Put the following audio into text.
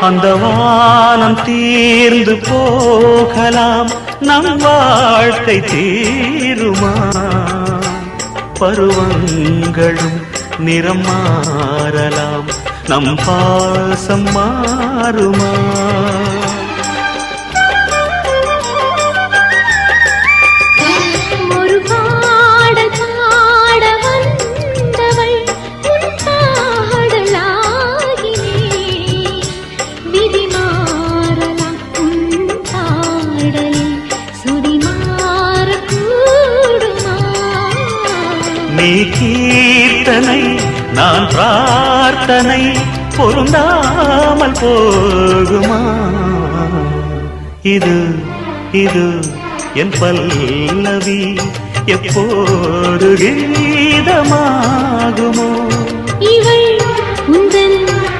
அந்த வானம் தீர்ந்து போகலாம், நம் வாழ்க்கை தீருமா? பருவங்களும் நிறம் மாறலாம், நம் பாசம் மாறுமா? நீ கீர்த்தனை நான் பிரார்த்தனை, பொருந்தாமல் போகுமா? இது இது என் பல்லவி எப்போது கீதமாகுமோ? இவள் உந்தன்